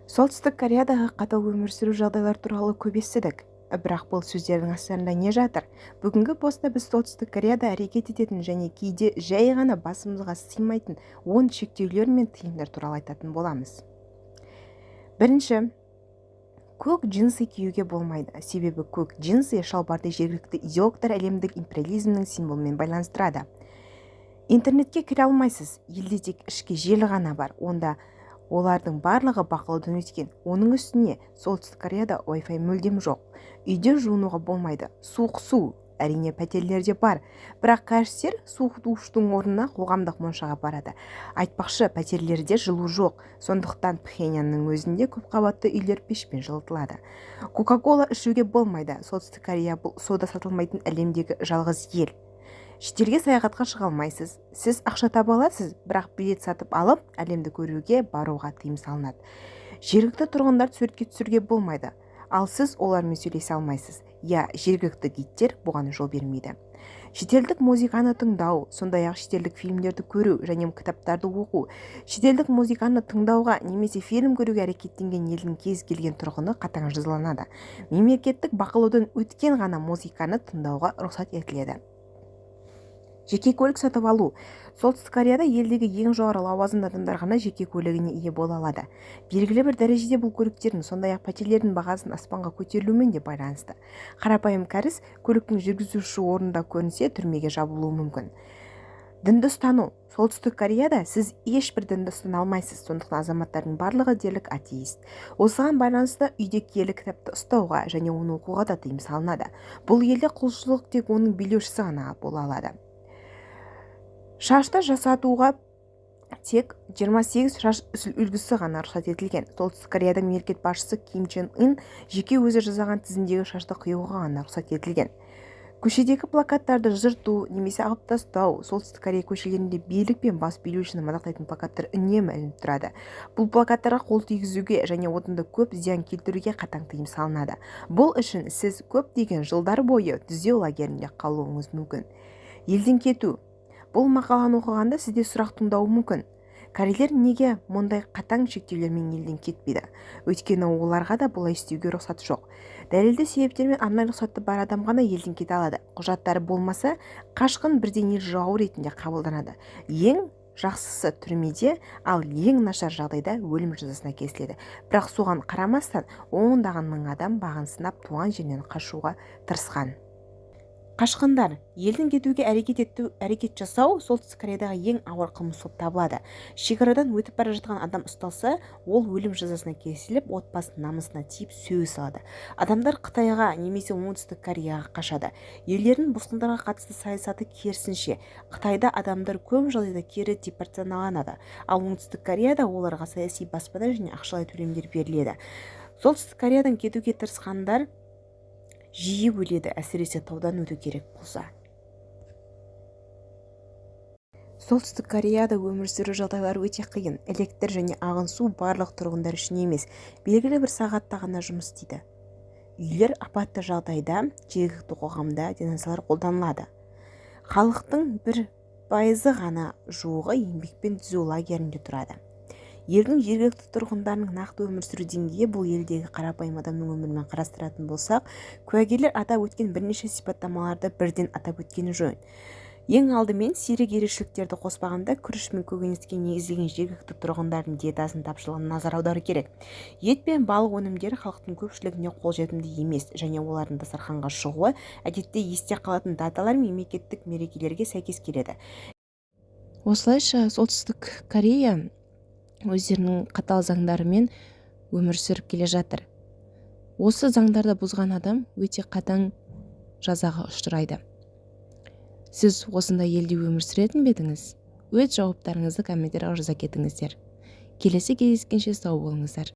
Солтүстік Кореядағы қатал өмір сүру жағдайлар туралы көп естідік. Бірақ бұл сөздердің астарында не жатыр? Бүгінгі постта біз Солтүстік Кореяда әрекет ететін және кейде жай ғана басымызға сыймайтын 10 шектеулер мен тыйымдар туралы айтатын боламыз. Бірінші, көк джинсы киюге болмайды. Себебі көк джинсы шалбарды жергілікті идеологтар әлемдік империализмнің символымен байланыстырады. Интернетке кіре алмайсыз, елде тек ішкі желі ғана бар. Онда олардың барлығы бақылаудан өткен. Оның үстіне Солтүстік Кореяда Wi-Fi мүлдем жоқ. Үйде жуынуға болмайды. Суық су әрине пәтерлерде бар, бірақ кәрістер суық душтың орнына қоғамдық моншаға барады. Айтпақшы, пәтерлерде жылу жоқ. Сондықтан Пхеньянның өзінде көпқабатты үйлер пешпен жылытылады. Кока-кола ішуге болмайды. Солтүстік Корея бұл сода сатылмайтын әлемдегі жалғыз ел. Шетелге саяхатқа шыға алмайсыз. Сіз ақша таба аласыз, бірақ билет сатып алып, әлемді көруге баруға тыйым салынады. Жергілікті тұрғындар суретке түсірге болмайды, ал сіз олармен сөйлесе алмайсыз. Жергілікті гидтер бұған жол бермейді. Шетелдік музыканы тыңдау, сондай-ақ шетелдік фильмдерді көру және кітаптарды оқу. Шетелдік музыканы тыңдауға немесе фильм көруге әрекеттенген елдің кез келген тұрғыны қатаң жазаланады. Мемлекеттік бақылаудан өткен ғана музыканы тыңдауға рұқсат етіледі. Жеке көлік сатып алу. Солтүстік Кореяда елдегі ең жоғары лауазымды адамдар ғана жеке көлігіне ие бола алады. Белгілі бір дәрежеде бұл көліктердің, сондай-ақ пәтерлердің бағасын аспанға көтерілуімен де байланысты. Қарапайым кәріс көліктің жүргізуші орнында көрінсе, түрмеге жабылуы мүмкін. Дінді ұстану. Солтүстік Кореяда сіз ешбір дінді ұстана алмайсыз, сондықтан азаматтардың барлығы дерлік атеист. Осыған байланысты үйде киелі кітапты ұстауға және оны оқуға да тыйым салынады. Бұл елде құлшылық тек оның билеушісі ғана бола алады. Шашты жасатуға тек 28 шаш үлгісі ғана рұқсат етілген. Солтүстік Кореяда мемлекет басшысы Ким Чен Ын жеке өзі жасаған тізімдегі шашты қиюға ғана рұқсат етілген. Көшедегі плакаттарды жырту немесе алып тастау. Солтүстік Корея көшелерінде билік пен бас билеушіні мадақтайтын плакаттар үнемі ілініп тұрады. Бұл плакаттарға қол тигізуге және отынды көп зиян келтіруге қатаң тыйым салынады. Бұл үшін сіз көптеген жылдар бойы түзеу лагерінде қалуыңыз мүмкін. Елден кету. Бұл мақаланы оқығанда сізде сұрақ туындауы мүмкін. Корейлер неге мұндай қатаң шектеулермен елден кетпейді? Өйткені оларға да бұлай істеуге рұқсат жоқ. Дәлелді себептермен арнайы рұқсаты бар адам ғана елден кете алады. Құжаттары болмаса, қашқын бірден ел жауы ретінде қабылданады. Ең жақсысы түрмеде, ал ең нашар жағдайда өлім жазасына кесіледі. Бірақ соған қарамастан, ондаған мың адам бағын сынап туған жерінен қашуға тырысқан. Қашқындар. Елден кетуге әрекет жасау Солтүстік Кореядағы ең ауыр қылмыс болып табылады. Шекарадан өтіп бара жатқан адам ұсталса, ол өлім жазасына кесіліп, отбасының намысына тиіп сөгіс алады. Адамдар Қытайға немесе Оңтүстік Кореяға қашады. Елдердің босқындарға қатысты саясаты керісінше. Қытайда адамдар көп жағдайда кері депортацияланады, ал Оңтүстік Кореяда оларға саяси баспана және ақшалай төлемдер беріледі. Солтүстік Кореядан кетуге тырысқандар жиі өледі, әсіресе таудан өту керек болса. Солтүстік Кореяда өмір сүру жағдайлары өте қиын. Электр және ағын су барлық тұрғындар үшін емес, белгілі бір сағатта ғана жұмыс істейді. Үйлер апатты жағдайда жергілікті қоғамда денсаулар қолданылады. Халықтың 1% ғана жуығы еңбекпен түзеу лагерінде тұрады. Елдің жергілікті тұрғындарының нақты өмір сүру деңгейі бұл елдегі қарапайым адамның өмірімен қарастыратын болсақ, куәгерлер атап өткен бірнеше сипаттамаларды бірден атап өткені жөн. Ең алдымен сирек ерекшеліктерді қоспағанда күріш мен көкөніске негізделген жергілікті тұрғындардың диетасының тапшылығына назар аудару керек. Ет пен балық өнімдері халықтың көпшілігіне қолжетімді емес, және олардың дастарханға шығуы әдетте есте қалатын даталар мемлекеттік мерекелерге сәйкес келеді. Осылайша Солтүстік Корея өздерінің қатал заңдарымен өмір сүріп келе жатыр. Осы заңдарды бұзған адам өте қатаң жазаға ұшырайды. Сіз осындай елде өмір сүретін бе едіңіз? Өз жауаптарыңызды комменттерге жаза кетіңіздер. Келесі кездескенше сау болыңыздар.